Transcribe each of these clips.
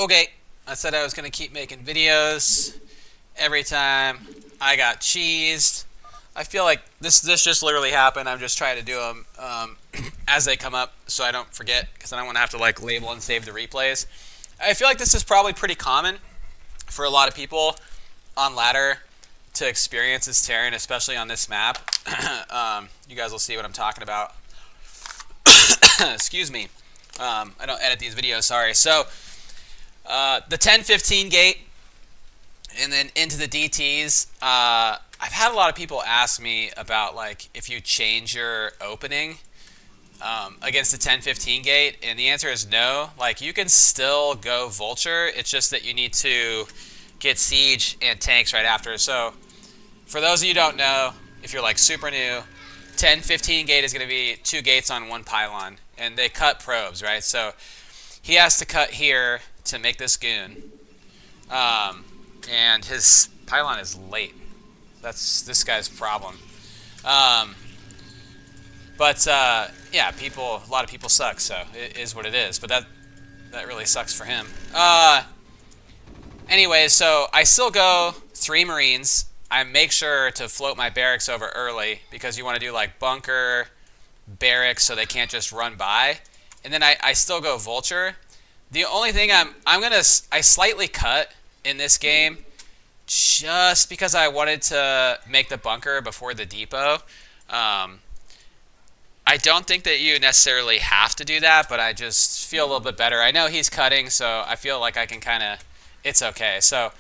Okay, I said I was going to keep making videos every time I got cheesed. I feel like this just literally happened. I'm just trying to do them as they come up so I don't forget, because I don't want to have to like label and save the replays. I feel like this is probably pretty common for a lot of people on ladder to experience this terrain, especially on this map. You guys will see what I'm talking about. Excuse me. I don't edit these videos, sorry. So the 10-15 gate and then into the DTs. I've had a lot of people ask me about like if you change your opening against the 10-15 gate, and the answer is no. Like, you can still go vulture. It's just that you need to get siege and tanks right after. So for those of you who don't know, if you're like super new, 10-15 gate is going to be 2 gates on 1 pylon, and they cut probes, right? So he has to cut here to make this goon, and his pylon is late. That's this guy's problem. But yeah, a lot of people suck, so it is what it is. But that really sucks for him. Anyway, so I still go 3 Marines. I make sure to float my barracks over early, because you want to do like bunker, barracks, so they can't just run by. And then I still go vulture. The only thing I slightly cut in this game, just because I wanted to make the bunker before the depot. I don't think that you necessarily have to do that, but I just feel a little bit better. I know he's cutting, so I feel like I can kind of, it's okay. So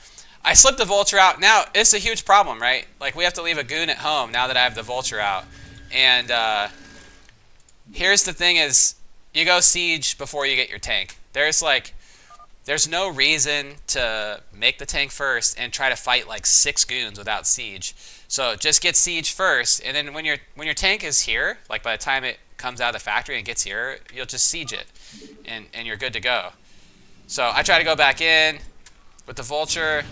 I slipped the vulture out. Now, it's a huge problem, right? Like, we have to leave a goon at home now that I have the vulture out. And here's the thing is, you go siege before you get your tank. There's no reason to make the tank first and try to fight like 6 goons without siege. So just get siege first, and then when your tank is here, like by the time it comes out of the factory and gets here, you'll just siege it, and you're good to go. So I try to go back in with the vulture.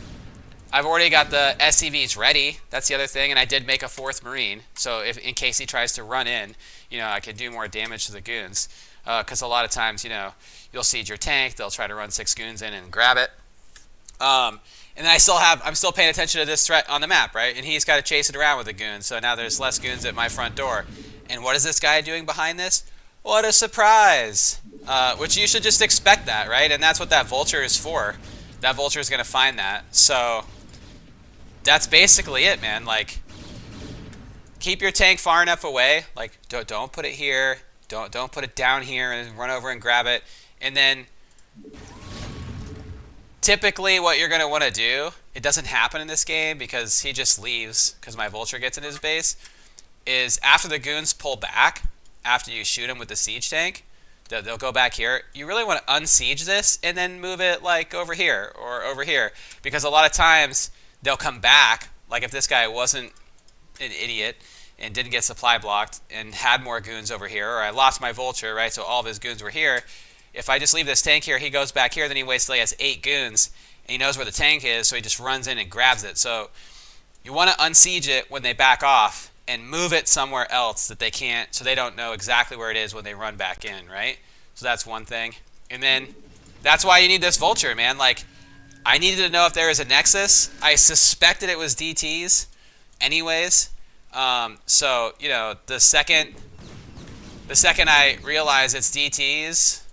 I've already got the SCVs ready. That's the other thing, and I did make a 4th Marine, so if in case he tries to run in, I can do more damage to the goons. Because a lot of times, you'll siege your tank, they'll try to run 6 goons in and grab it. And then I'm still paying attention to this threat on the map, right? And he's got to chase it around with a goon, so now there's less goons at my front door. And what is this guy doing behind this? What a surprise! Which you should just expect that, right? And that's what that vulture is for. That vulture is going to find that. So that's basically it, man. Like, keep your tank far enough away. Like, don't put it here. Don't put it down here and run over and grab it. And then typically what you're going to want to do, it doesn't happen in this game because he just leaves because my vulture gets in his base, is after the goons pull back, after you shoot him with the siege tank, they'll go back here. You really want to unsiege this and then move it like over here or over here, because a lot of times they'll come back. Like if this guy wasn't an idiot and didn't get supply blocked and had more goons over here, or I lost my vulture, right, so all of his goons were here. If I just leave this tank here, he goes back here, then he waits till he has 8 goons, and he knows where the tank is, so he just runs in and grabs it. So you want to unsiege it when they back off and move it somewhere else that they can't, so they don't know exactly where it is when they run back in, right? So that's one thing. And then that's why you need this vulture, man. Like, I needed to know if there is a nexus. I suspected it was DTs anyways. So, the second I realize it's DTs,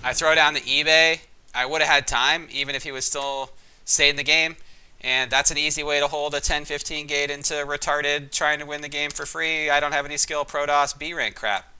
I throw down the eBay. I would have had time, even if he was still stayed in the game. And that's an easy way to hold a 10-15 gate into retarded trying to win the game for free. I don't have any skill, Protoss, B rank crap.